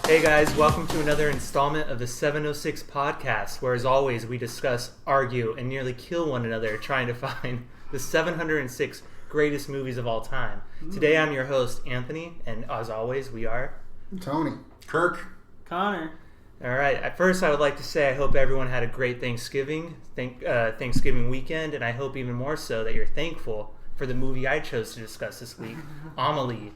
Hey guys, welcome to another installment of the 706 podcast, where as always we discuss, argue, and nearly kill one another trying to find the 706 greatest movies of all time. Today I'm your host, Anthony, and as always we are... Tony. Kirk. Connor. Alright, at first I would like to say I hope everyone had a great Thanksgiving weekend, and I hope even more so that you're thankful for the movie I chose to discuss this week, Amelie.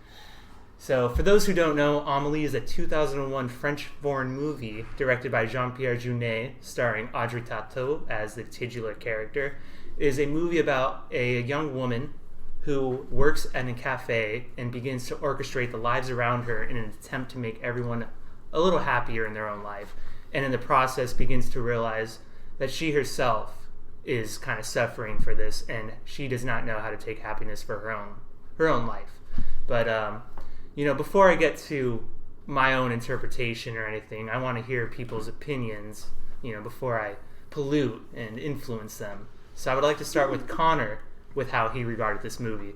So, for those who don't know, Amelie is a 2001 French-born movie directed by Jean-Pierre Jeunet, starring Audrey Tautou as the titular character. It is a movie about a young woman who works at a cafe and begins to orchestrate the lives around her in an attempt to make everyone a little happier in their own life, and in the process begins to realize that she herself is kind of suffering for this, and she does not know how to take happiness for her own life. But before I get to my own interpretation or anything, I want to hear people's opinions, before I pollute and influence them. So I would like to start with Connor with how he regarded this movie.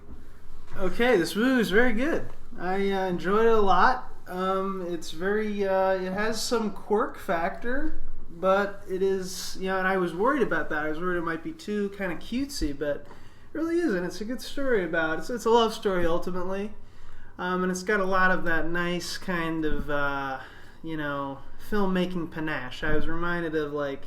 Okay, this movie is very good. I enjoyed it a lot. It's very, it has some quirk factor, but it is, and I was worried about that. I was worried it might be too kind of cutesy, but it really isn't. It's a good story about it. It's a love story ultimately. And it's got a lot of that nice kind of, filmmaking panache. I was reminded of I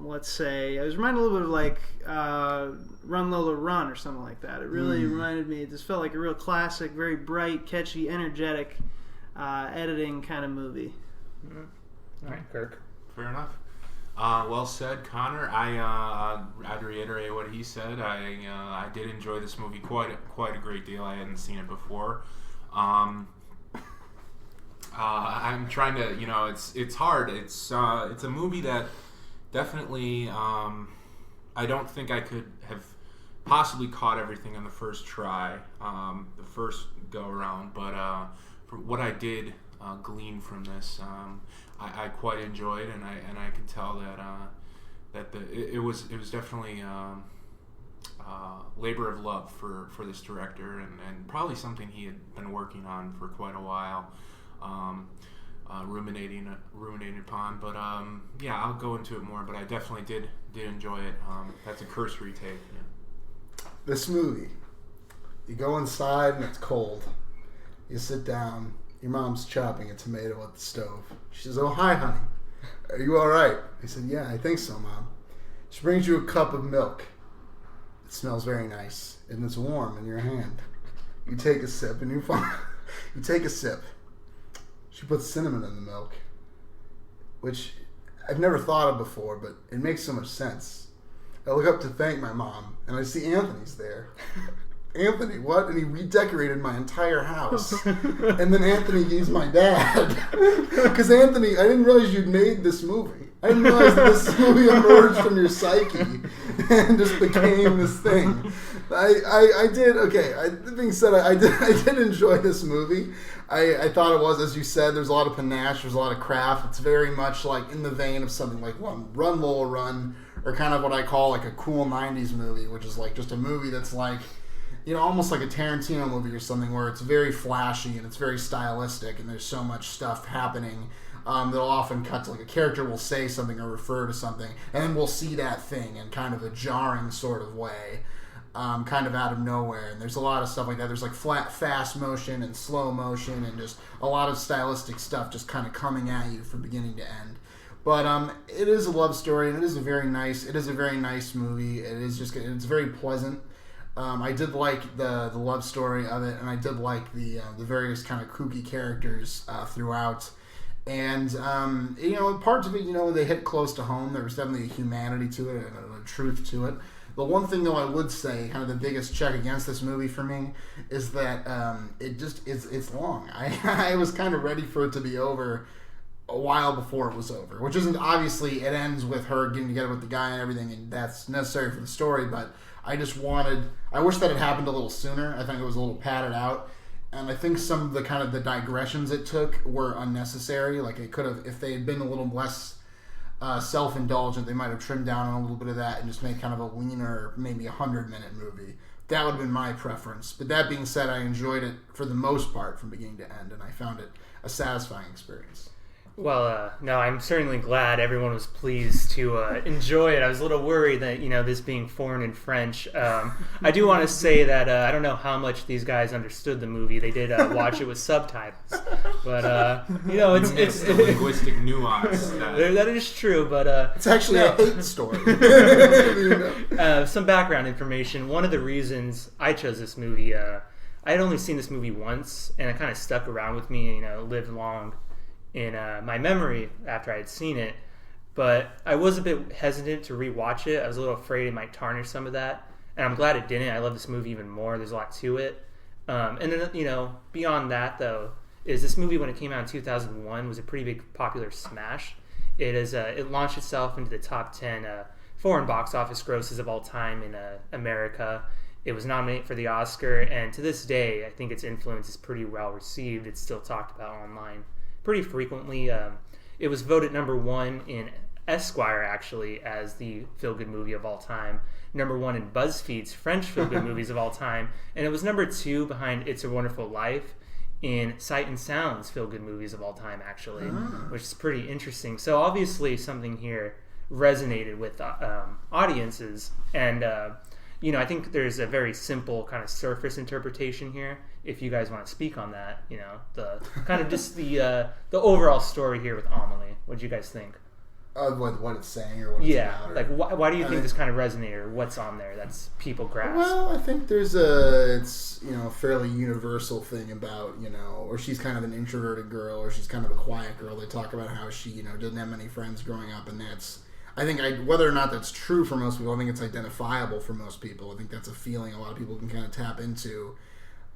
was reminded a little bit of Run Lola Run or something like that. It really reminded me, it just felt like a real classic, very bright, catchy, energetic editing kind of movie. All right, Kirk. Fair enough. Well said, Connor. I'd reiterate what he said. I did enjoy this movie quite a great deal. I hadn't seen it before. I'm trying to, it's hard. It's a movie that definitely I don't think I could have possibly caught everything on the first try, the first go around. But from what I did glean from this, I quite enjoyed, and I can tell that it was definitely labor of love for this director, and probably something he had been working on for quite a while, ruminating upon. But I'll go into it more. But I definitely did enjoy it. That's a cursory take. Yeah. This movie, you go inside and it's cold. You sit down. Your mom's chopping a tomato at the stove. She says, "Oh, hi, honey. Are you all right?" I said, "Yeah, I think so, Mom." She brings you a cup of milk. It smells very nice, and it's warm in your hand. You take a sip, and you take a sip. She puts cinnamon in the milk, which I've never thought of before, but it makes so much sense. I look up to thank my mom, and I see Anthony's there. Anthony, what? And he redecorated my entire house. And then Anthony he's my dad. Because Anthony, I didn't realize you'd made this movie. I didn't realize that this movie emerged from your psyche and just became this thing. I did, okay, that being said, I did enjoy this movie. I thought it was, as you said, there's a lot of panache, there's a lot of craft. It's very much like in the vein of something like Run Lola Run, or kind of what I call like a cool 90s movie, which is like just a movie that's like, almost like a Tarantino movie or something, where it's very flashy and it's very stylistic, and there's so much stuff happening that'll often cut to, like, a character will say something or refer to something, and then we'll see that thing in kind of a jarring sort of way, kind of out of nowhere. And there's a lot of stuff like that. There's like fast motion and slow motion, and just a lot of stylistic stuff just kind of coming at you from beginning to end. But it is a love story, and it is a very nice movie. It's very pleasant. I did like the love story of it, and I did like the various kind of kooky characters throughout. And parts of it, they hit close to home. There was definitely a humanity to it and a truth to it. The one thing, though, I would say, kind of the biggest check against this movie for me, is that it's long. I was kind of ready for it to be over a while before it was over, which isn't, obviously, it ends with her getting together with the guy and everything, and that's necessary for the story, but I wish that had happened a little sooner. I think it was a little padded out, and I think some of the kind of the digressions it took were unnecessary. Like, it could have, if they had been a little less self-indulgent, they might have trimmed down on a little bit of that and just made kind of a leaner, maybe 100-minute movie. that would have been my preference. But that being said, I enjoyed it for the most part from beginning to end, and I found it a satisfying experience. Well, no, I'm certainly glad everyone was pleased to enjoy it. I was a little worried that, this being foreign and French. I do want to say that I don't know how much these guys understood the movie. They did watch it with subtitles. But, it's the linguistic nuance. That is true, but... it's actually a hate story. Some background information. One of the reasons I chose this movie, I had only seen this movie once, and it kind of stuck around with me, lived long in my memory after I had seen it, but I was a bit hesitant to rewatch it. I was a little afraid it might tarnish some of that, and I'm glad it didn't. I love this movie even more. There's a lot to it. And then, beyond that, though, is this movie, when it came out in 2001, was a pretty big popular smash. It launched itself into the top 10 foreign box office grosses of all time in America. It was nominated for the Oscar, and to this day, I think its influence is pretty well received. It's still talked about online pretty frequently. It was voted number 1 in Esquire, actually, as the feel-good movie of all time. Number 1 in BuzzFeed's French feel-good movies of all time. And it was number 2 behind It's a Wonderful Life in Sight and Sound's feel-good movies of all time, actually, which is pretty interesting. So obviously something here resonated with audiences. And, I think there's a very simple kind of surface interpretation here. If you guys want to speak on that, the kind of just the overall story here with Amelie. What do you guys think? What it's saying or what it's about? Like why do you think this kind of resonated, or what's on there that's people grasp? Well, I think it's a fairly universal thing about, or she's kind of an introverted girl, or she's kind of a quiet girl. They talk about how she, didn't have many friends growing up, and whether or not that's true for most people, I think it's identifiable for most people. I think that's a feeling a lot of people can kind of tap into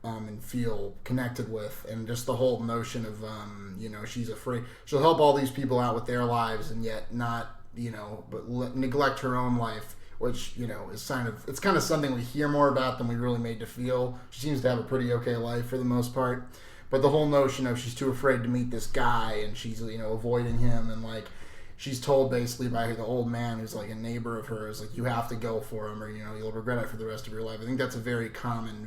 and feel connected with. And just the whole notion of, she's afraid. She'll help all these people out with their lives and yet not, but neglect her own life, which, is it's kind of something we hear more about than we really made to feel. She seems to have a pretty okay life for the most part. But the whole notion of she's too afraid to meet this guy and she's, avoiding him, and she's told basically by the old man who's like a neighbor of hers, you have to go for him or, you'll regret it for the rest of your life. I think that's a very common,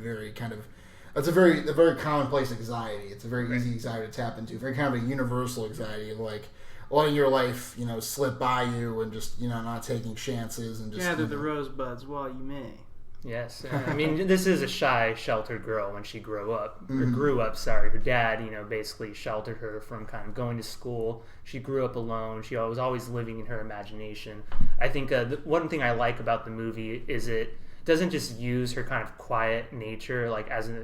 that's a very commonplace anxiety. It's a very easy anxiety to tap into. Very kind of a universal anxiety of letting your life, slip by you and just, not taking chances and just gather the rosebuds while you may. Yes, I mean, this is a shy, sheltered girl when she grew up. Her dad, basically sheltered her from kind of going to school. She grew up alone. She was always living in her imagination. I think the one thing I like about the movie is it doesn't just use her kind of quiet nature,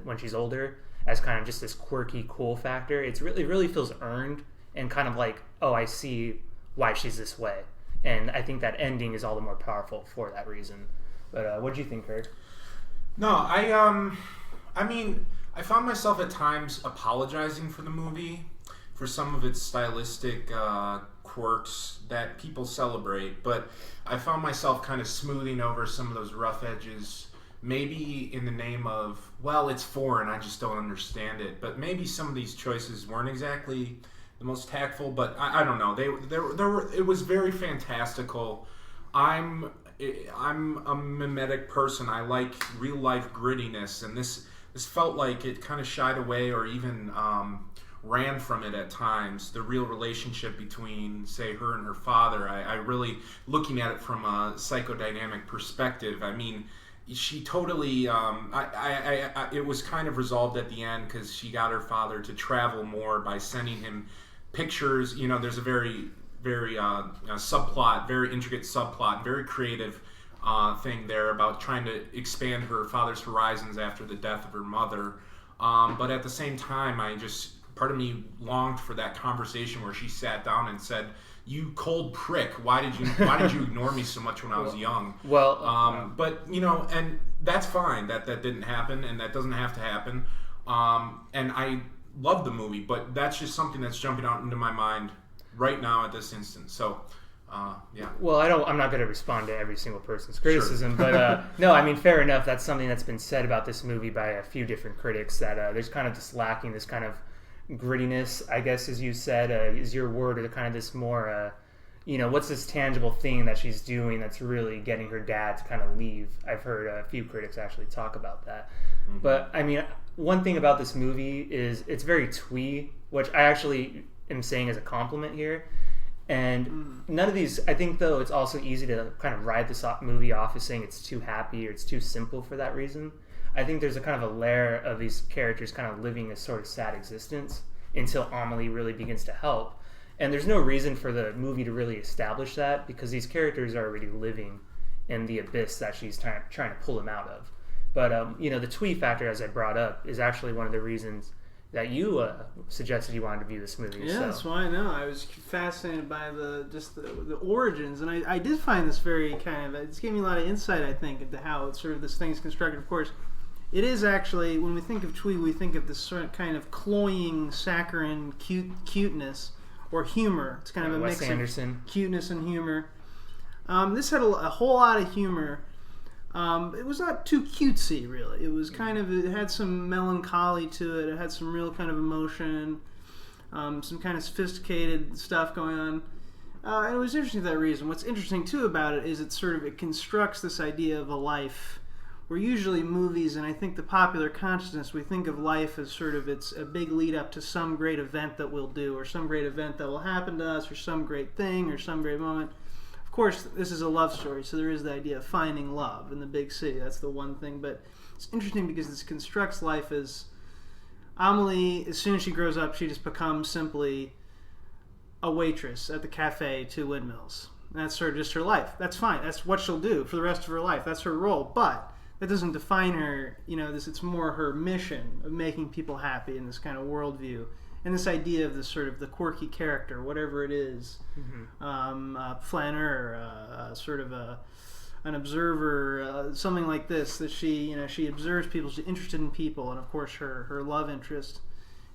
when she's older, as kind of just this quirky, cool factor. It really feels earned and kind of I see why she's this way. And I think that ending is all the more powerful for that reason. But what do you think, Kurt? No, I mean, I found myself at times apologizing for the movie for some of its stylistic quirks that people celebrate, but I found myself kind of smoothing over some of those rough edges, maybe in the name of, well, it's foreign, I just don't understand it. But maybe some of these choices weren't exactly the most tactful, but I don't know. It was very fantastical. I'm a mimetic person. I like real life grittiness, and this felt like it kind of shied away or even ran from it at times. The real relationship between, say, her and her father. I really, looking at it from a psychodynamic perspective, I mean, she totally, it was kind of resolved at the end because she got her father to travel more by sending him pictures. There's a very subplot, very intricate subplot, very creative thing there about trying to expand her father's horizons after the death of her mother. But at the same time, part of me longed for that conversation where she sat down and said, "You cold prick, why did you ignore me so much when I was young?" Well, but and that's fine. That didn't happen, and that doesn't have to happen. And I love the movie, but that's just something that's jumping out into my mind right now at this instant. So, yeah. Well, I'm not going to respond to every single person's criticism, sure. But no, I mean, fair enough. That's something that's been said about this movie by a few different critics, that there's kind of just lacking this kind of grittiness, I guess, as you said, is your word, or kind of this more, what's this tangible thing that she's doing that's really getting her dad to kind of leave. I've heard a few critics actually talk about that. Mm-hmm. But I mean, one thing about this movie is it's very twee, which I actually am saying as a compliment here. And none of these, I think though, it's also easy to kind of ride this movie off as saying it's too happy or it's too simple for that reason. I think there's a kind of a layer of these characters kind of living a sort of sad existence until Amelie really begins to help. And there's no reason for the movie to really establish that because these characters are already living in the abyss that she's trying to pull them out of. But, the twee factor, as I brought up, is actually one of the reasons that you suggested you wanted to view this movie. Yeah, so. That's why I know. I was fascinated by the origins, and I did find this very kind of, it's gave me a lot of insight, I think, into how sort of this thing is constructed. Of course, it is actually, when we think of twee, we think of this sort of kind of cloying, saccharine cuteness, or humor. It's kind of a Wes mix Anderson. of cuteness and humor. This had a whole lot of humor. It was not too cutesy, really. It was kind of, it had some melancholy to it. It had some real kind of emotion, some kind of sophisticated stuff going on. And it was interesting for that reason. What's interesting, too, about it is it constructs this idea of a life where usually movies, and I think the popular consciousness, we think of life as sort of, it's a big lead up to some great event that we'll do, or some great event that will happen to us, or some great thing, or some great moment. Of course, this is a love story, so there is the idea of finding love in the big city. That's the one thing. But it's interesting because this constructs life as Amelie, as soon as she grows up, she just becomes simply a waitress at the cafe 2 Windmills. And that's sort of just her life. That's fine. That's what she'll do for the rest of her life. That's her role. But that doesn't define her. It's more her mission of making people happy in this kind of worldview. And this idea of this sort of the quirky character, whatever it is, flaneur, sort of an observer, something like this, that she observes people, she's interested in people, and of course her love interest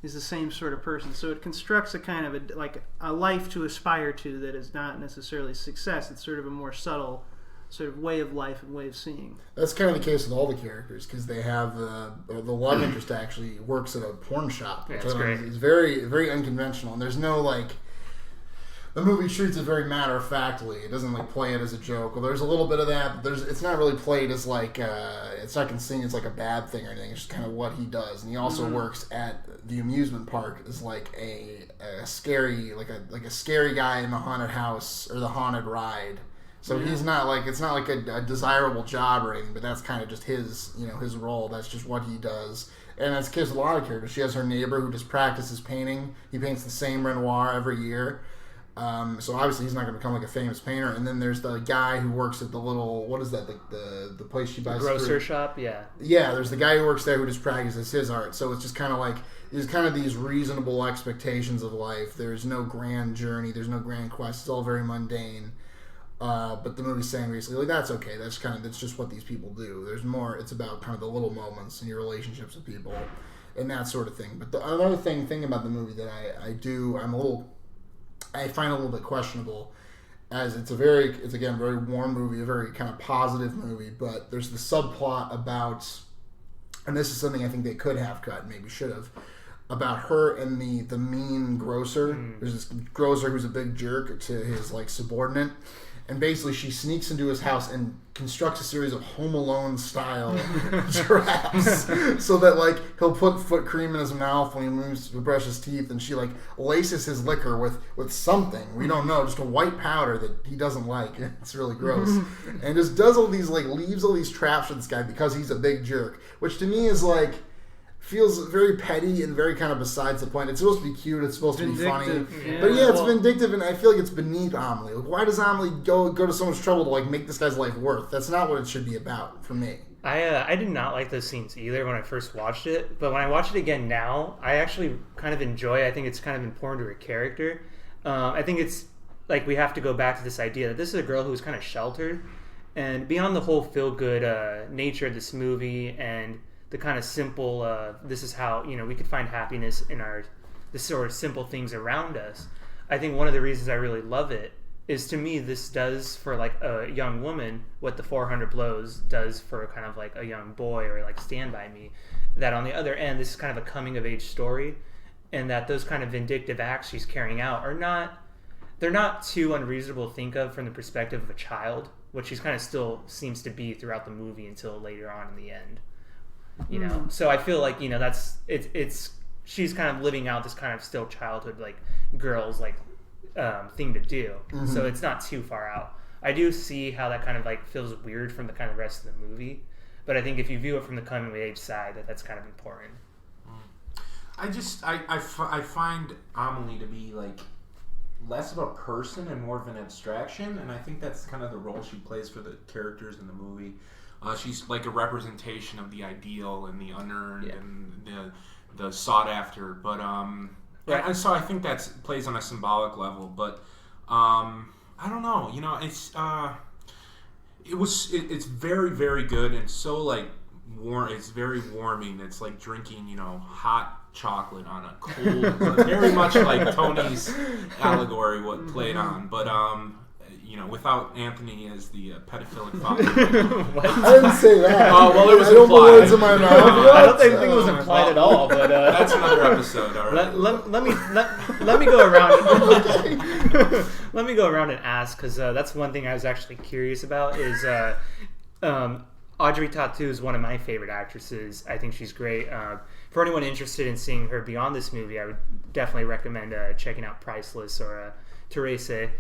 is the same sort of person. So it constructs a kind of a life to aspire to that is not necessarily success. It's sort of a more subtle sort of way of life and way of seeing. That's kind of the case with all the characters because they have the love interest actually works at a porn shop. That's great. It's very, very unconventional, and there's no the movie treats it very matter of factly. It doesn't play it as a joke. Well, there's a little bit of that, but it's not really played as it's not seen as a bad thing or anything. It's just kind of what he does, and he also works at the amusement park as a scary a scary guy in the haunted house or the haunted ride. So he's not it's not a desirable job or anything, but that's kind of just his his role. That's just what he does. And that's the case with a lot of characters. She has her neighbor who just practices painting. He paints the same Renoir every year. So obviously he's not going to become a famous painter. And then there's the guy who works at the little, what is that, the place she buys? The grocer shop, yeah. Yeah, there's the guy who works there who just practices his art. So it's just kind of there's kind of these reasonable expectations of life. There's no grand journey. There's no grand quest. It's all very mundane. But the movie's saying basically, that's okay. That's just what these people do. There's more. It's about kind of the little moments and your relationships with people and that sort of thing. But another thing about the movie that I find a little bit questionable, as it's again a very warm movie, a very kind of positive movie. But there's the subplot about, and this is something I think they could have cut, maybe should have, about her and the mean grocer. There's this grocer who's a big jerk to his subordinate. And basically, she sneaks into his house and constructs a series of Home Alone style traps, so that he'll put foot cream in his mouth when he moves to brush his teeth, and she laces his liquor with something we don't know, just a white powder that he doesn't like. It's really gross, and just does all these leaves all these traps for this guy because he's a big jerk, which to me is feels very petty and very kind of besides the point. It's supposed to be cute. It's supposed to be funny. Yeah. But yeah, it's vindictive, and I feel like it's beneath Amelie. Why does Amelie go to so much trouble to make this guy's life worth? That's not what it should be about for me. I did not like those scenes either when I first watched it, but when I watch it again now, I actually kind of enjoy it. I think it's kind of important to her character. I think it's we have to go back to this idea that this is a girl who's kind of sheltered, and beyond the whole feel-good nature of this movie and the kind of simple, this is how, we could find happiness in the sort of simple things around us. I think one of the reasons I really love it is, to me, this does for a young woman what the 400 Blows does for kind of a young boy, or Stand By Me. That on the other end, this is kind of a coming of age story, and that those kind of vindictive acts she's carrying out are not they're not too unreasonable to think of from the perspective of a child, which she's kind of still seems to be throughout the movie until later on in the end. You know, so I feel like, you know, that's it's she's kind of living out this kind of still childhood like girls like thing to do. So it's not too far out. I do see how that kind of like feels weird from the kind of rest of the movie, but I think if you view it from the coming of age side, that's kind of important. I find Amelie to be like less of a person and more of an abstraction, and I think that's kind of the role she plays for the characters in the movie. She's like a representation of the ideal and the unearned and the sought after, but and so I think that plays on a symbolic level. But I don't know, you know, it's very, very good and so like warm. It's very warming. It's like drinking, you know, hot chocolate on a cold, very much like Tony's allegory what played on, but you know, without Anthony as the pedophilic father. I didn't say that. Oh, well, it was I don't put implied. words in my mouth. I don't think it was implied at all, but that's another episode. All right. Let me go around. Let me go around and ask, because that's one thing I was actually curious about. Is Audrey Tautou is one of my favorite actresses. I think she's great. For anyone interested in seeing her beyond this movie, I would definitely recommend checking out Priceless or Teresa.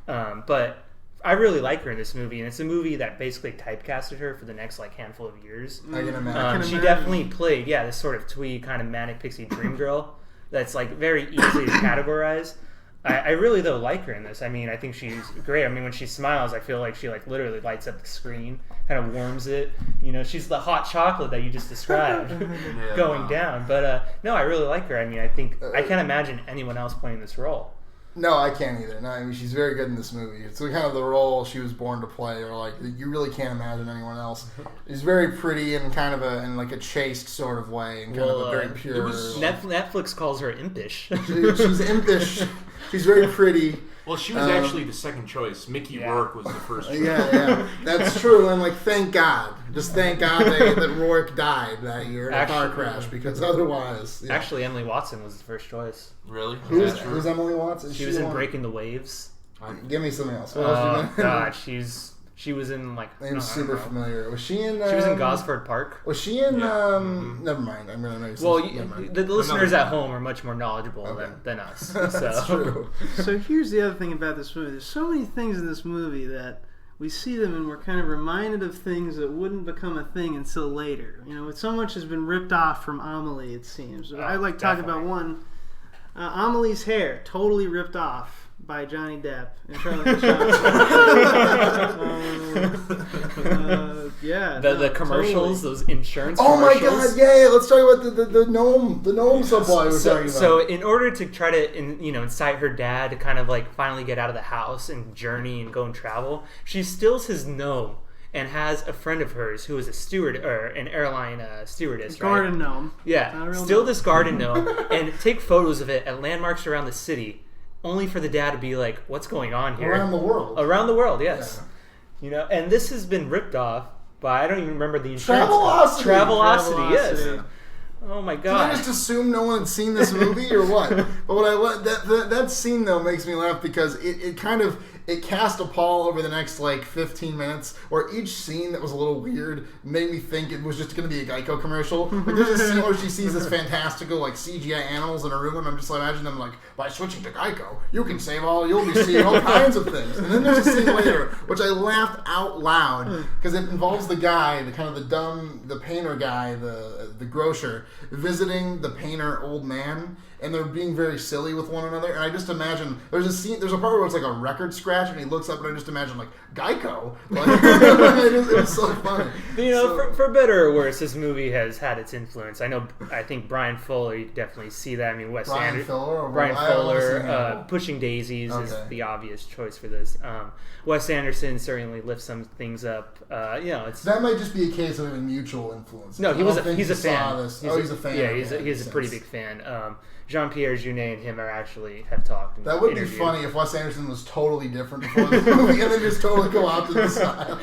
But I really like her in this movie, and it's a movie that basically typecasted her for the next like handful of years. I can imagine. She definitely played, this sort of twee kind of manic pixie dream girl that's like very easy to categorize. I really though like her in this. I mean, I think she's great. I mean, when she smiles, I feel like she like literally lights up the screen, kind of warms it. You know, she's the hot chocolate that you just described going down. But no, I really like her. I mean, I think I can't imagine anyone else playing this role. No, I can't either. No, I mean, she's very good in this movie. It's kind of the role she was born to play, or like you really can't imagine anyone else. She's very pretty and kind of in like a chaste sort of way, and kind of a very pure. Netflix calls her impish. She's impish. She's very pretty. Well, she was actually the second choice. Mickey Rourke was the first choice. Yeah, that's true. And like, thank God, just thank God that Rourke died that year in a car crash, because otherwise, actually, Emily Watson was the first choice. Really? Who's Emily Watson? She was in Breaking the Waves. Give me something else. What else you God, she was in like. I'm super familiar. Was she in? She was in Gosford Park. Was she in? Never mind. I'm gonna know. Well, the listeners at home are much more knowledgeable than us. So. That's true. So here's the other thing about this movie. There's so many things in this movie that we see them and we're kind of reminded of things that wouldn't become a thing until later. You know, so much has been ripped off from Amelie, it seems. I'd like to talk about one. Amelie's hair, totally ripped off by Johnny Depp and Charlie the commercials, totally. those insurance. Oh my commercials. God! Yeah. Let's talk about the gnome subplot we were talking about. So in order to try to incite her dad to kind of like finally get out of the house and journey and go and travel, she steals his gnome and has a friend of hers who is a steward or an airline stewardess, garden gnome. Yeah, steal this garden gnome and take photos of it at landmarks around the city, only for the dad to be like, "What's going on here?" Around the world. Around the world, yes. Yeah. You know, and this has been ripped off by, I don't even remember the insurance. Travelocity, yes. Yeah. Oh my God! Did I just assume no one had seen this movie or what? But that scene though makes me laugh because it kind of cast a pall over the next like 15 minutes, where each scene that was a little weird made me think it was just going to be a Geico commercial. Like there's a scene where she sees this fantastical like CGI animals in a room, and I'm just like imagining them like, by switching to Geico, you'll be seeing all kinds of things. And then there's a scene later which I laughed out loud because it involves the guy, the painter guy, the grocer, visiting the painter old man, and they're being very silly with one another. And I just imagine there's a part where it's like a record scratch, and he looks up, and I just imagine like Geico. Like, it was so funny. You know, for better or worse, this movie has had its influence. I think Brian Fuller, you definitely see that. I mean, Brian Fuller, Pushing Daisies is the obvious choice for this. Wes Anderson certainly lifts some things up. That might just be a case of a mutual influence. No, he's a fan. He's a fan. Yeah, he's a pretty big fan. Jean-Pierre Jeunet and him have talked. That would be funny if Wes Anderson was totally different before the movie and then just totally go out to the style.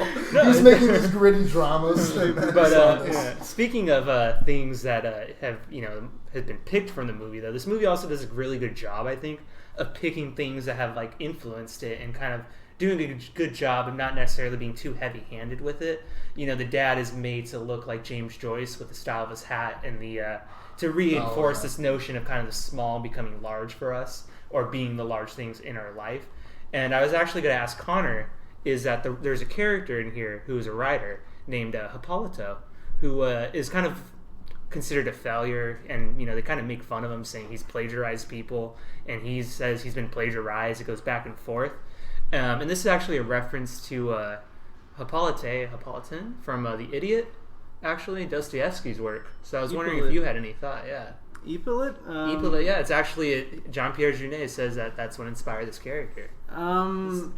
He's making these gritty dramas. But speaking of things that have been picked from the movie, though, this movie also does a really good job, I think, of picking things that have like influenced it and kind of doing a good job of not necessarily being too heavy-handed with it. You know, the dad is made to look like James Joyce with the style of his hat and the to reinforce this notion of kind of the small becoming large for us, or being the large things in our life. And I was actually going to ask Connor, is that there's a character in here who is a writer named Hippolito, who is kind of considered a failure, and you know, they kind of make fun of him, saying he's plagiarized people, and he says he's been plagiarized. It goes back and forth. And this is actually a reference to Hippolyton from The Idiot, actually, Dostoevsky's work. So I was wondering if you had any thought. Yeah, Hippolyte? Hippolyte, yeah, it's actually Jean-Pierre Jeunet says that's what inspired this character.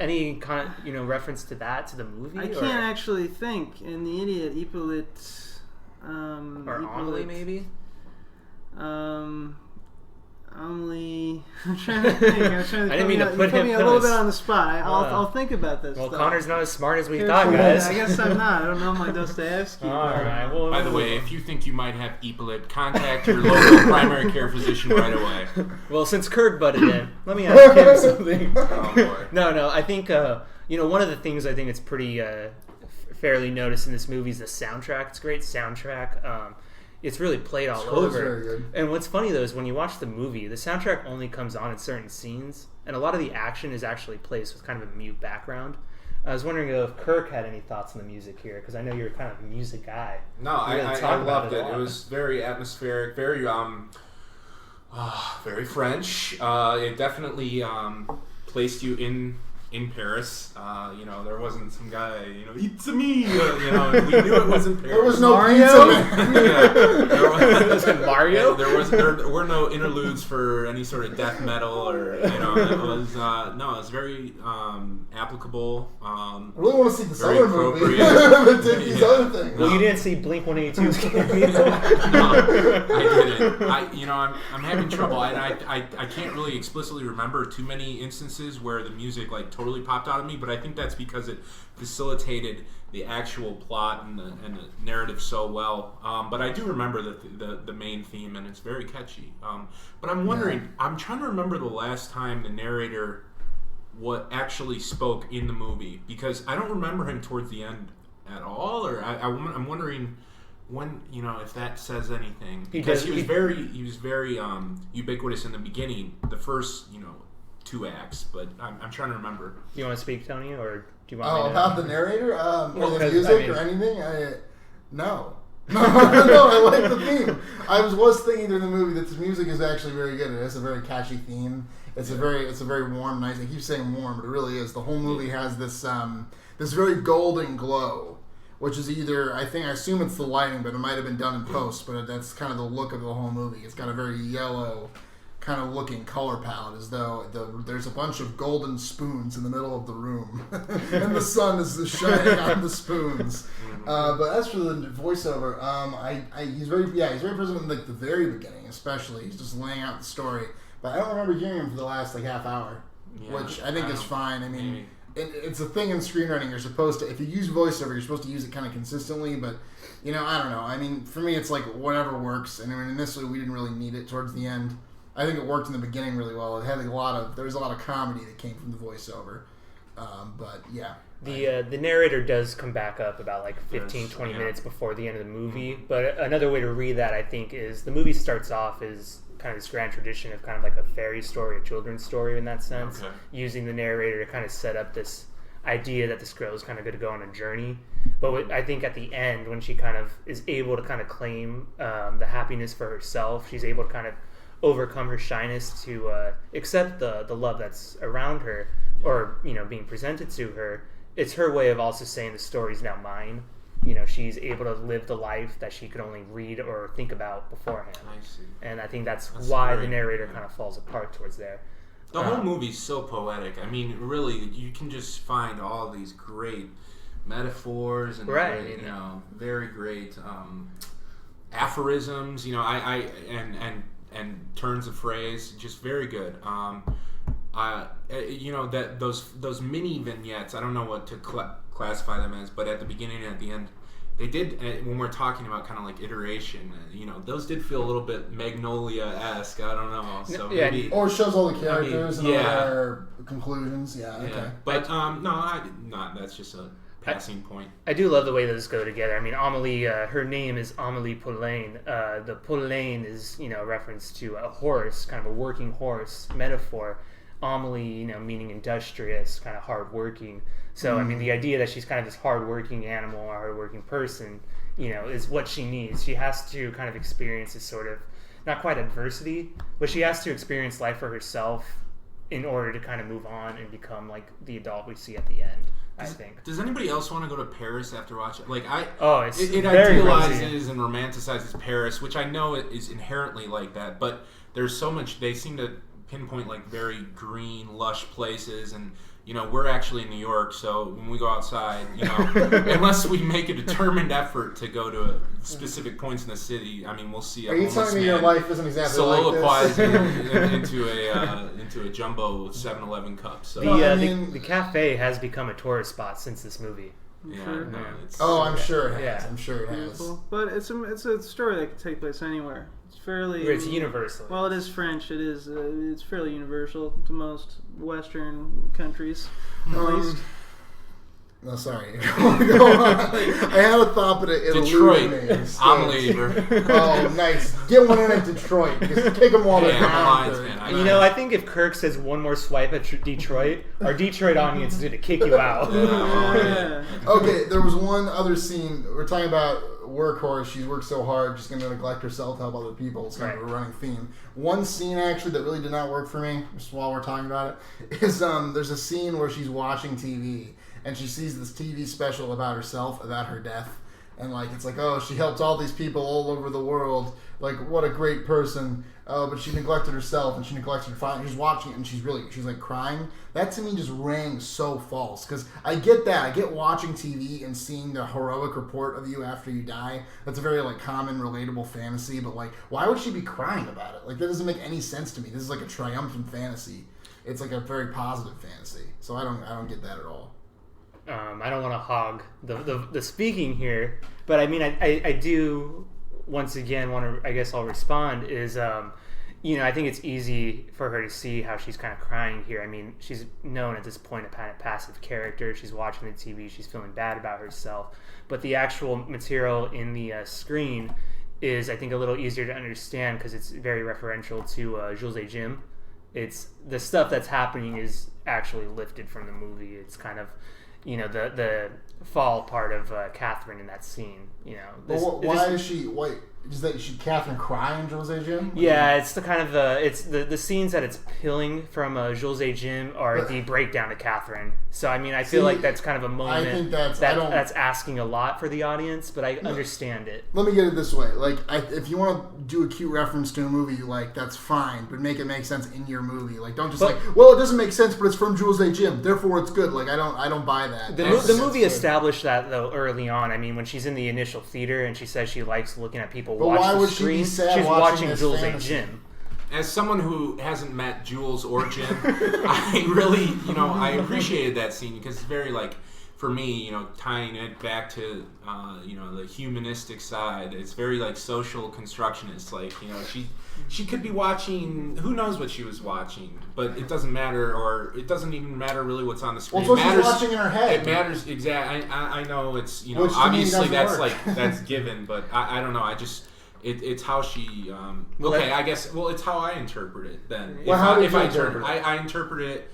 Any kind of, reference to that, to the movie? I can't actually think. In The Idiot, Hippolyte... or Amelie, maybe? Amelie... I'm trying to think. I didn't mean to put me a little bit on the spot. I'll think about this. Well, Connor's not as smart as we thought, guys. I guess I'm not. I don't know my Dostoevsky. All right. Well, by the way, if you think you might have Hippolyte, contact your local primary care physician right away. Well, since Kirk butted in, let me ask him something. Oh, boy. No. I think one of the things I think it's pretty fairly noticed in this movie is the soundtrack. It's a great soundtrack. It's really played all over. Very good. And what's funny though is when you watch the movie, the soundtrack only comes on in certain scenes, and a lot of the action is actually placed with kind of a mute background. I was wondering if Kirk had any thoughts on the music here, because I know you're kind of a music guy. No, I loved it. It was very atmospheric, very very French. It definitely placed you in Paris. There wasn't some guy, it's me. We knew it was in Paris. There was no Mario. Was it Mario? There were no interludes for any sort of death metal, or it was very applicable. I really want to see this very other movie. appropriate. Did these other things. Well, you didn't see Blink-182's cameo. No, I didn't. I'm having trouble. I can't really explicitly remember too many instances where the music totally popped out of me, but I think that's because it facilitated the actual plot and the narrative so well. But I do remember the main theme, and it's very catchy. But I'm wondering, I'm trying to remember the last time the narrator actually spoke in the movie, because I don't remember him towards the end at all, or I'm wondering when, if that says anything, because he was very ubiquitous in the beginning, the first 2 acts, but I'm trying to remember. You want to speak, Tony, or do you want me to? About the narrator? Or the music or anything? No. No, I like the theme. I was thinking during the movie that the music is actually very good. It has a very catchy theme. It's a very warm, nice. I keep saying warm, but it really is. The whole movie has this very golden glow, which is either, I assume it's the lighting, but it might have been done in post, but that's kind of the look of the whole movie. It's got a very yellow kind of looking color palette, as though there's a bunch of golden spoons in the middle of the room, and the sun is shining on the spoons. But as for the voiceover, he's very present in the very beginning, especially. He's just laying out the story, but I don't remember hearing him for the last half hour, which I think is fine. I mean, it's a thing in screenwriting. You're supposed to, if you use voiceover, you're supposed to use it kind of consistently, but I don't know. I mean, for me, it's whatever works. And I mean, initially, we didn't really need it towards the end. I think it worked in the beginning really well. It had there was a lot of comedy that came from the voiceover. But yeah. The narrator does come back up about 15-20 minutes before the end of the movie. But another way to read that, I think, is the movie starts off as kind of this grand tradition of kind of a fairy story, a children's story in that sense, using the narrator to kind of set up this idea that this girl is kind of going to go on a journey. But I think at the end, when she kind of is able to kind of claim the happiness for herself, she's able to kind of overcome her shyness to accept the love that's around her, or being presented to her. It's her way of also saying the story's now mine. She's able to live the life that she could only read or think about beforehand. I see. And I think that's why the narrator kind of falls apart towards there. The whole movie's so poetic. I mean, really, you can just find all these great metaphors and great, very great aphorisms. And turns of phrase, just very good. That those mini vignettes, I don't know what to classify them as, but at the beginning and at the end, they did, when we're talking about kind of like iteration, those did feel a little bit Magnolia-esque. I don't know. So maybe, or shows all the characters and all yeah. their conclusions. Yeah, okay. But that's just a passing point. I do love the way those go together. I mean, Amelie, her name is Amelie Poulain. The Poulain is, a reference to a horse, kind of a working horse metaphor. Amelie, meaning industrious, kind of hardworking. So, I mean, the idea that she's kind of this hardworking animal or hardworking person, is what she needs. She has to kind of experience this sort of, not quite adversity, but she has to experience life for herself in order to kind of move on and become like the adult we see at the end. I think. Does anybody else want to go to Paris after watching it? Like it idealizes and romanticizes Paris, which I know it is inherently like that. But there's so much. They seem to pinpoint like very green, lush places, and we're actually in New York, so when we go outside, unless we make a determined effort to go to specific points in the city, I mean, we'll see. Are you telling me your life isn't exactly like this? into a jumbo 7-Eleven cup. So the cafe has become a tourist spot since this movie. Yeah, Sure. no, I'm sure it has. Yeah. I'm sure it has. Beautiful. But it's a story that can take place anywhere. It's fairly. It's universal. Well, it is French. It is. It's fairly universal to most Western countries, at least. No, sorry. Go on. I had a thought, but it Detroit. eluded me. Amelie. Oh, nice. Get one in at Detroit. Just kick them while they're down. I think if Kirk says one more swipe at Detroit, our Detroit audience is going to kick you out. Yeah. Okay, there was one other scene. We're talking about workhorse. She works so hard, she's going to neglect herself to help other people. It's kind of a running theme. One scene, actually, that really did not work for me, just while we're talking about it, is there's a scene where she's watching TV, and she sees this TV special about herself, about her death. And, it's like, oh, she helped all these people all over the world. Like, what a great person. But she neglected herself, and she neglected her family. She's watching it, and she's crying. That, to me, just rang so false. Because I get that. I get watching TV and seeing the heroic report of you after you die. That's a very, common, relatable fantasy. But, why would she be crying about it? That doesn't make any sense to me. This is, a triumphant fantasy. It's, a very positive fantasy. So I don't get that at all. I don't want to hog the speaking here, but I mean, I do once again want to, I guess I'll respond, is, I think it's easy for her to see how she's kind of crying here. I mean, she's known at this point a kind of passive character. She's watching the TV. She's feeling bad about herself. But the actual material in the screen is, I think, a little easier to understand because it's very referential to José Jim. It's the stuff that's happening is actually lifted from the movie. It's kind of the fall part of Catherine in that scene. Should Catherine cry in José Jim? Yeah, it's the kind of the scenes that it's pulling from José Jim are the breakdown to Catherine. So I mean, I feel like that's kind of a moment. I think that's asking a lot for the audience, but I understand it. Let me get it this way: if you want to do a cute reference to a movie, that's fine, but make it make sense in your movie. Don't just well, it doesn't make sense, but it's from José Jim, therefore it's good. I don't buy that. The movie established that though early on. I mean, when she's in the initial theater and she says she likes looking at people watch the screen, she's watching José Jim. As someone who hasn't met Jules or Jim, I really, I appreciated that scene because it's very for me, tying it back to, the humanistic side. It's very social constructionist. She could be watching. Who knows what she was watching? But it doesn't matter, or it doesn't even matter really what's on the screen. Well, it's what she's watching in her head. It matters exactly. I know it's Which obviously that's that's given, but I don't know. I just. It's how she. I guess. Well, it's how I interpret it. Then, well, if I interpret, I interpret it.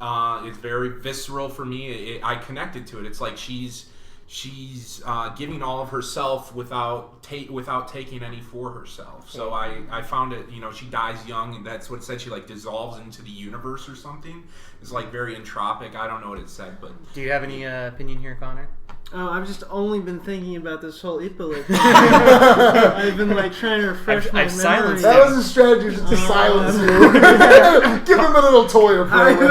It's very visceral for me. I connected to it. It's like she's giving all of herself without taking any for herself. So I found it. She dies young, and that's what it said. She dissolves into the universe or something. It's very entropic. I don't know what it said, but do you have any opinion here, Connor? Oh, I've just only been thinking about this whole Hippolyte thing. I've been trying to refresh my memory. That was a strategy to silence you. Give him a little toy to play with.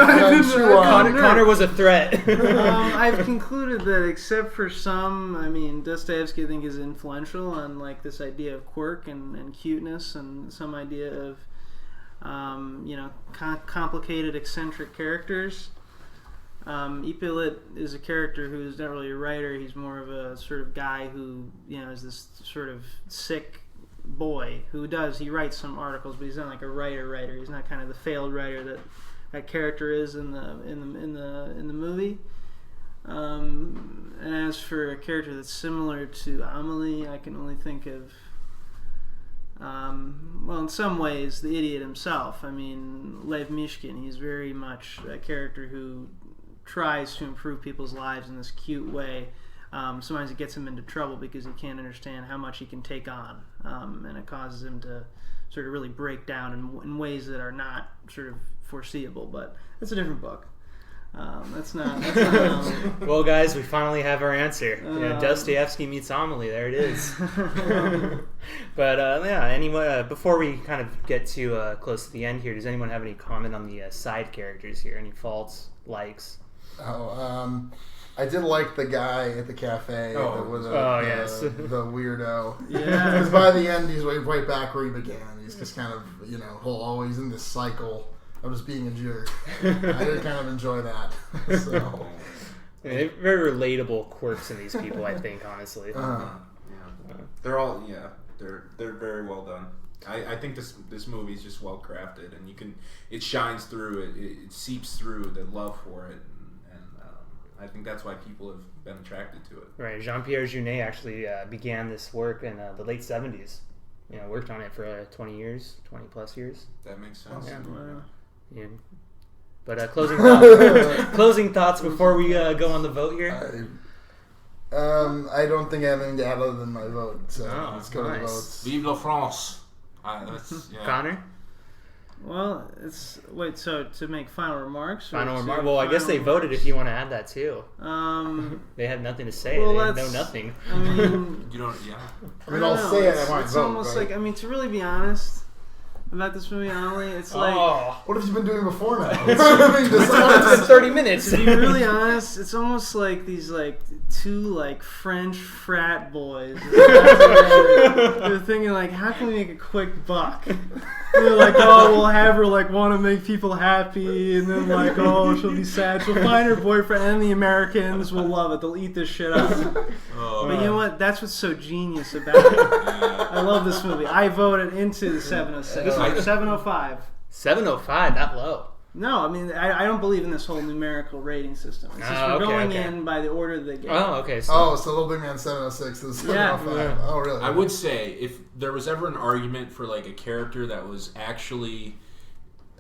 Connor was a threat. I've concluded that except for some, Dostoevsky I think is influential on this idea of quirk and cuteness and some idea of complicated eccentric characters. Ippolit is a character who's not really a writer. He's more of a sort of guy who, is this sort of sick boy who he writes some articles, but he's not like a writer. He's not kind of the failed writer that character is in the movie. And as for a character that's similar to Amelie, I can only think of, in some ways, the idiot himself. I mean, Lev Mishkin, he's very much a character who tries to improve people's lives in this cute way. Sometimes it gets him into trouble because he can't understand how much he can take on, and it causes him to sort of really break down in ways that are not sort of foreseeable. But it's a different book. That's not Well, guys, we finally have our answer. Dostoevsky meets Amelie. There it is. But anyway, before we kind of get to close to the end here, does anyone have any comment on the side characters here? Any faults, likes? I did like the guy at the cafe that was the weirdo. Yeah. Because by the end, he's right back where he began. He's just kind of, always in this cycle of just being a jerk. I did kind of enjoy that. So. Yeah, very relatable quirks in these people, I think, honestly. They're all, they're very well done. I think this movie is just well crafted, and it shines through, it seeps through the love for it. I think that's why people have been attracted to it. Right. Jean-Pierre Jeunet actually began this work in the late 70s. Worked on it for 20 plus years. That makes sense. Yeah. Wow. Yeah. But closing thoughts before we go on the vote here? I don't think I have anything to add other than my vote. So let's go to the votes. Vive la France. Connor? Well, so to make final remarks? Well, I guess they voted if you want to add that too. They had nothing to say. They know nothing. I mean... you don't, I'll say it. I want to It's vote, almost right? like, to really be honest about this movie, Amelie, it's like... What have you been doing before now? It's been 30 minutes. To be really honest, it's almost like these two French frat boys. They're thinking how can we make a quick buck? And they're like, we'll have her want to make people happy, and then she'll be sad. She'll find her boyfriend, and the Americans will love it. They'll eat this shit up. But you know what? That's what's so genius about it. I love this movie. I voted into the 706. 705. 705, that low. No, I don't believe in this whole numerical rating system. It's just we're going in by the order of the game. Oh, okay. So Little Big Man 706 is 705. Yeah. Oh, really? I would say if there was ever an argument for a character that was actually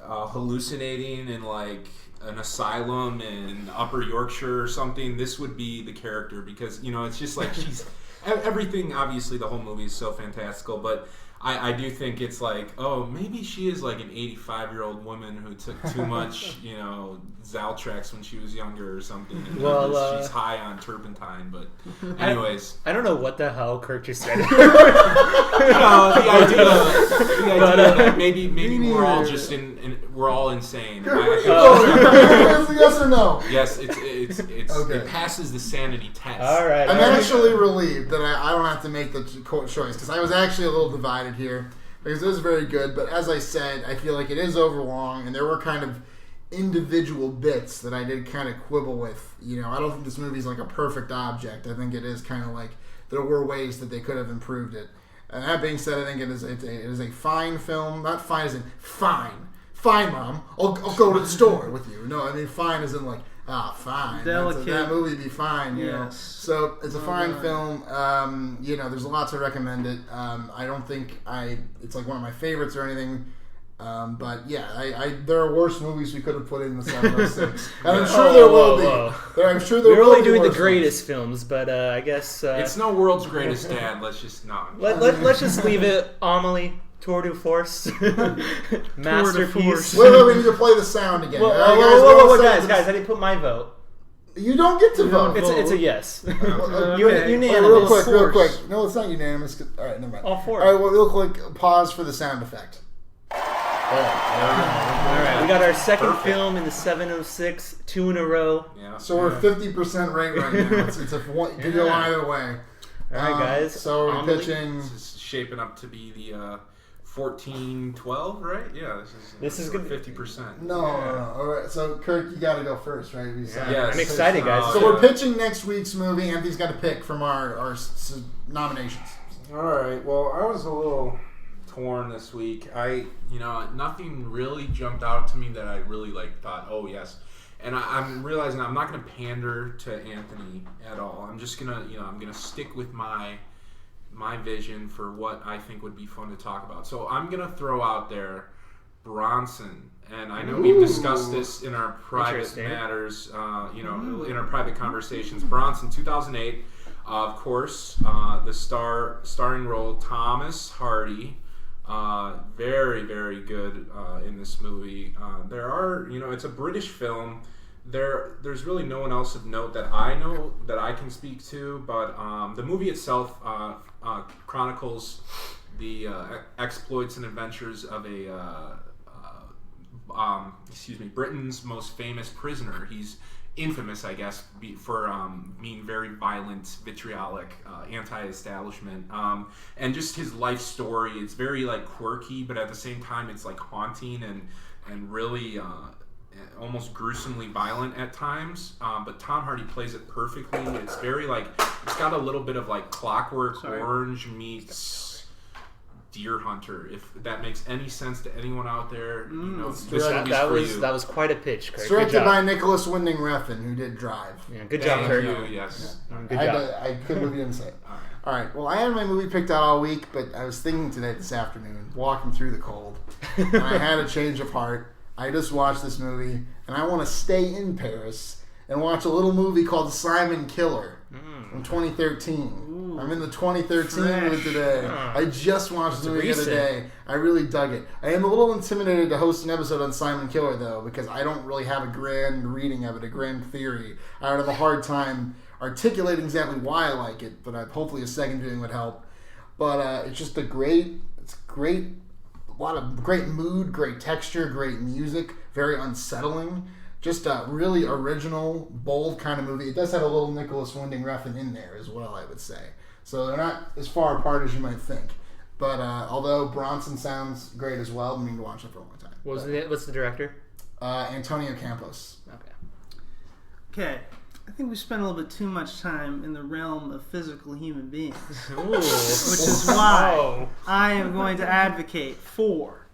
hallucinating in an asylum in Upper Yorkshire or something, this would be the character because it's just she's everything. Obviously, the whole movie is so fantastical, but I do think it's maybe she is an 85-year-old woman who took too much, Zaltrex when she was younger or something. And she's high on turpentine, but anyways. I don't know what the hell Kirk just said. The idea that maybe we're all just we're all insane. Yes or no? Yes, okay. It passes the sanity test. All right. I'm actually relieved that I don't have to make the choice because I was actually a little divided here because it was very good, but as I said, I feel like it is overlong, and there were kind of individual bits that I did kind of quibble with. I don't think this movie is a perfect object. I think it is kind of there were ways that they could have improved it. And that being said, I think it is a fine film. Not fine as in fine. Fine, Mom. I'll go to the store with you. No, fine as in fine. Delicate. That movie be fine, you know. Yes. So it's a fine film. There's a lot to recommend it. I don't think it's one of my favorites or anything. But yeah, there are worse movies we could have put in the 706. And I'm sure there will be. I'm sure there will be. We're only doing the greatest films, but I guess it's no world's greatest dad. Let's just not. Let's just leave it. Amelie, tour de force, masterpiece. Wait, we need to play the sound again. Whoa, guys, I didn't put my vote. You don't get to vote. It's a yes. Unanimous. Real quick. No, it's not unanimous. All right, never mind. All four. All right, real quick. Pause for the sound effect. All right, we got our second film in the 706, 2 in a row. Yeah. So we're 50% right now. It's one, could go either way. All right, guys. So we're pitching. This is shaping up to be the 14-12, right? Yeah, this is good. 50%. No. All right, so Kirk, you got to go first, right? I'm excited, guys. So we're pitching next week's movie. Anthony's got to pick from our nominations. All right. Well, I was a little torn this week. Nothing really jumped out to me that I really thought, oh yes. And I'm realizing I'm not going to pander to Anthony at all. I'm just gonna, I'm gonna stick with my vision for what I think would be fun to talk about. So I'm gonna throw out there Bronson, and I know we've discussed this in our private matters, in our private conversations. Bronson, 2008, of course, the starring role Thomas Hardy. Very, very good in this movie. It's a British film. There's really no one else of note that I know that I can speak to, but the movie itself chronicles the exploits and adventures of Britain's most famous prisoner. He's infamous, I guess, for being very violent, vitriolic, anti-establishment, and just his life story. It's very quirky, but at the same time, it's haunting and really almost gruesomely violent at times. But Tom Hardy plays it perfectly. It's very it's got a little bit of Clockwork Orange meets Deer Hunter, if that makes any sense to anyone out there. That was quite a pitch, Kirk. Directed by Nicholas Winding Refn, who did Drive. Yeah, good job, Kirk. Yes. Good job. I couldn't believe you didn't say it. All right. Well, I had my movie picked out all week, but I was thinking today, this afternoon, walking through the cold, and I had a change of heart. I just watched this movie, and I want to stay in Paris and watch a little movie called Simon Killer from 2013. Ooh, I'm in the 2013 mood today. I just watched the movie the other day. I really dug it. I am a little intimidated to host an episode on Simon Killer, though, because I don't really have a grand reading of it, a grand theory. I would have a hard time articulating exactly why I like it, but hopefully a second viewing would help. But it's just it's great. A lot of great mood, great texture, great music, very unsettling. Just a really original, bold kind of movie. It does have a little Nicholas Winding Refn in there as well, I would say. So they're not as far apart as you might think. But although Bronson sounds great as well, I'm going to watch it for a long time. What's the director? Antonio Campos. Okay. I think we spent a little bit too much time in the realm of physical human beings. Ooh. Which is why I am going to advocate for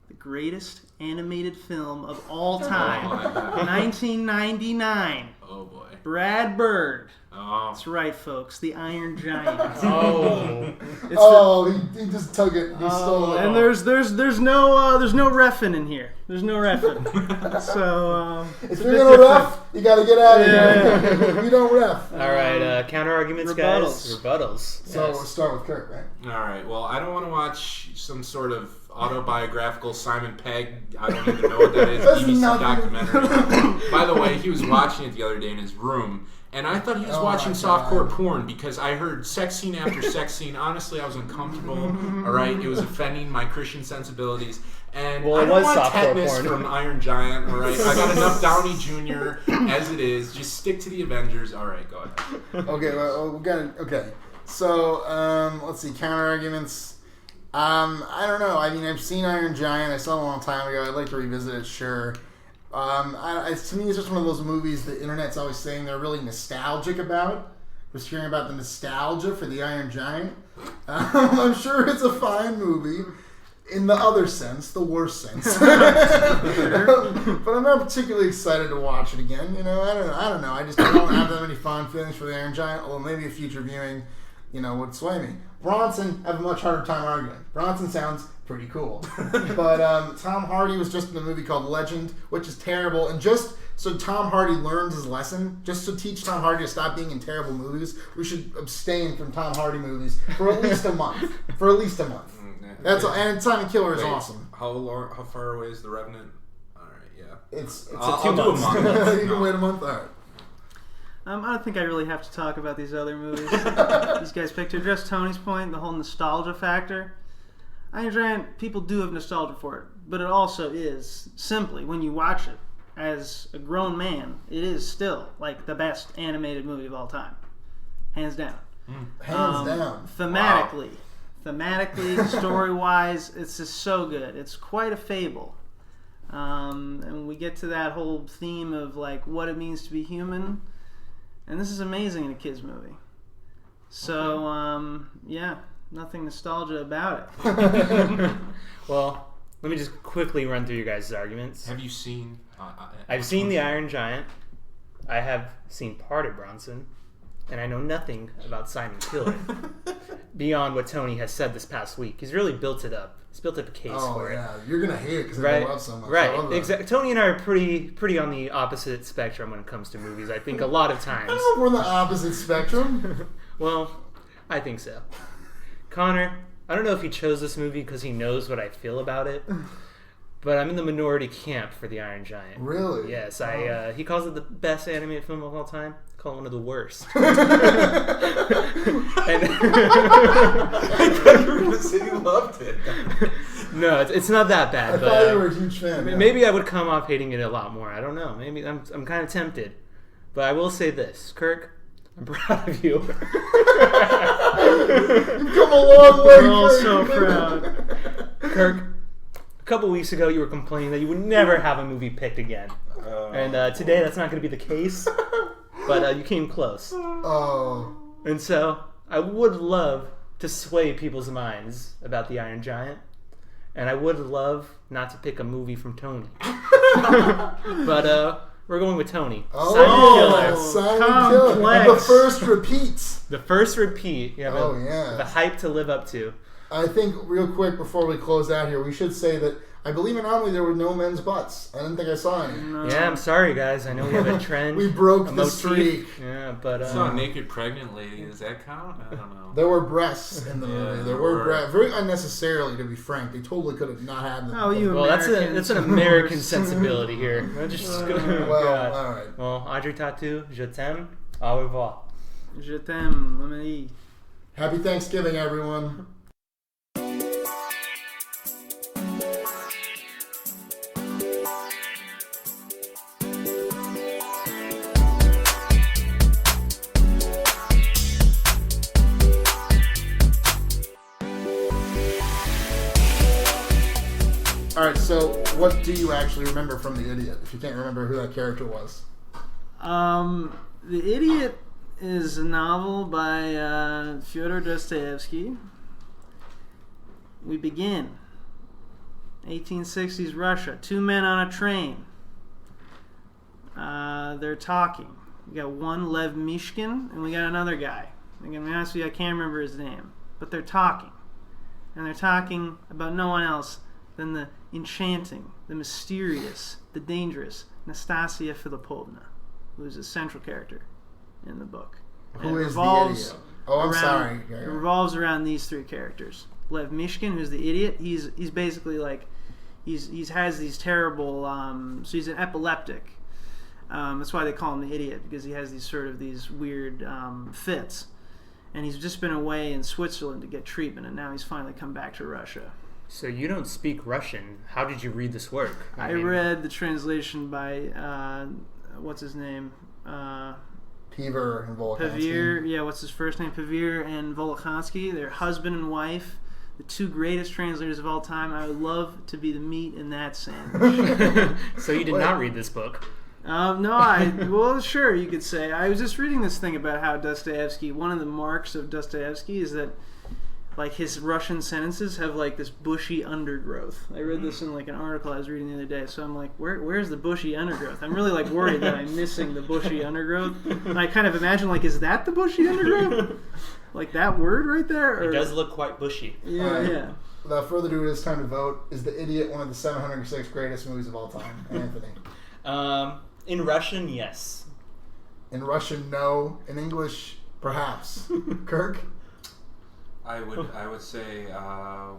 the greatest animated film of all time. 1999. Oh boy. Brad Bird. Oh. That's right, folks. The Iron Giant. He just took it. He stole it. And there's no Refn in here. There's no Refn. So if you're gonna ref, you gotta get out of here. You don't ref. All right, counter arguments, guys. Rebuttals. So we'll start with Kurt, right? All right. Well, I don't want to watch some sort of autobiographical Simon Pegg. I don't even know what that is. BBC documentary. By the way, he was watching it the other day in his room. And I thought he was watching softcore porn because I heard sex scene after sex scene. Honestly, I was uncomfortable. All right, it was offending my Christian sensibilities. And I don't want tetanus from Iron Giant. All right, I got enough Downey Jr. as it is. Just stick to the Avengers. All right, go ahead. Okay. So let's see. Counter arguments. I don't know. I mean, I've seen Iron Giant. I saw it a long time ago. I'd like to revisit it. Sure. To me, it's just one of those movies the internet's always saying they're really nostalgic about. Just hearing about the nostalgia for the Iron Giant. I'm sure it's a fine movie in the other sense, the worst sense. But I'm not particularly excited to watch it again. I don't know. I just don't have that many fond feelings for the Iron Giant. Although maybe a future viewing, would sway me. Bronson, I have a much harder time arguing. Bronson sounds pretty cool. But Tom Hardy was just in a movie called Legend, which is terrible. And just so Tom Hardy learns his lesson, just to teach Tom Hardy to stop being in terrible movies, we should abstain from Tom Hardy movies for at least a month. That's all. And Simon Killer is awesome. How far away is The Revenant? All right, yeah. It's I'll do a month. You can wait a month? All right. I don't think I really have to talk about these other movies. These guys picked to address Tony's point, the whole nostalgia factor. Iron Giant, people do have nostalgia for it, but it also is simply, when you watch it as a grown man, it is still the best animated movie of all time, hands down. Hands down. Thematically, thematically, story-wise, it's just so good. It's quite a fable. And we get to that whole theme of like what it means to be human. And this is amazing in a kids movie. So, yeah, nothing nostalgia about it. Well, let me just quickly run through your guys' arguments. Have you seen? I've seen The Iron Giant. I have seen part of Bronson. And I know nothing about Simon Killer beyond what Tony has said this past week. He's really built it up. He's built up a case for it. You're gonna hate it because Right, I love so much. right. Exactly. Tony and I are pretty on the opposite spectrum when it comes to movies. I think a lot of times. I don't know if we're on the opposite spectrum. Well, I think so. Connor, I don't know if he chose this movie because he knows what I feel about it, but I'm in the minority camp for The Iron Giant. Really? Yes. He calls it the best animated film of all time. I call it one of the worst. I thought you were going to say you loved it. No, it's not that bad. I thought you were a huge fan. Maybe I would come off hating it a lot more. I don't know. Maybe I'm kind of tempted. But I will say this, Kirk, I'm proud of you. You've come a long way. We're all so proud. Kirk, a couple weeks ago you were complaining that you would never have a movie picked again. And today that's not going to be the case. But you came close. Oh. And so I would love to sway people's minds about The Iron Giant. And I would love not to pick a movie from Tony. But we're going with Tony. Simon Killer. The first repeats. The first repeat. You have yeah. the hype to live up to. I think real quick before we close out here, we should say that I believe in Amelie there were no men's butts. I didn't think I saw any. No. Yeah, I'm sorry guys. I know we have a trend. We broke the streak. Yeah, but I saw a naked pregnant lady. Does that count? I don't know. There were breasts in the movie. There were breasts. Very unnecessarily, to be frank. They totally could have not had them. Oh, you well, that's an American sensibility here. Well, all right. Well, Audrey Tattoo, je t'aime, au revoir. Je t'aime, Amelie. Happy Thanksgiving, everyone. Alright, so what do you actually remember from The Idiot, if you can't remember who that character was? The Idiot is a novel by Fyodor Dostoevsky. We begin. 1860s Russia. Two men on a train. They're talking. We got one, Lev Mishkin, and we got another guy. I'm going to be honest with you, I can't remember his name. But they're talking. And they're talking about no one else than the enchanting, the mysterious, the dangerous Nastasia Filipovna, who is a central character in the book. Who is the idiot? Oh, I'm sorry. It revolves around these three characters. Lev Mishkin, who's the idiot, he's basically like, he has these terrible, so he's an epileptic. That's why they call him the idiot, because he has these weird fits. And he's just been away in Switzerland to get treatment, and now he's finally come back to Russia. So you don't speak Russian. How did you read this work? I read the translation by, what's his name? Pever and Volokhansky. Pavir, yeah, what's his first name? Pavir and Volokhansky. They're husband and wife, the two greatest translators of all time. I would love to be the meat in that sandwich. So you did not read this book? No, well, sure, you could say. I was just reading this thing about how Dostoevsky, one of the marks of Dostoevsky is that like his Russian sentences have like this bushy undergrowth. I read this in like an article I was reading the other day. So I'm like, where's the bushy undergrowth? I'm really like worried that I'm missing the bushy undergrowth. And I kind of imagine like, is that the bushy undergrowth? Like that word right there? Or? It does look quite bushy. Yeah, yeah. Without further ado, it's time to vote. Is The Idiot one of the 706 greatest movies of all time? Anthony. In Russian, yes. In Russian, no. In English, perhaps. Kirk? I would say,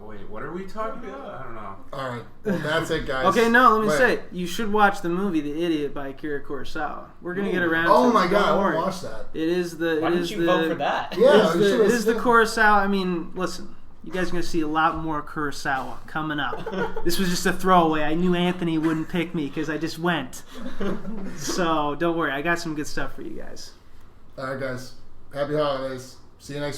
wait, what are we talking about? I don't know. All right, well, that's it, guys. Okay, no, let me say, you should watch the movie The Idiot by Akira Kurosawa. We're gonna get around. Oh to my it. God, I Don't want to worry. watch that. It is the. Why it didn't is you the, vote for that? Yeah, it is the Kurosawa. I mean, listen, you guys are gonna see a lot more Kurosawa coming up. This was just a throwaway. I knew Anthony wouldn't pick me because I just went. So don't worry, I got some good stuff for you guys. All right, guys. Happy holidays. See you next week.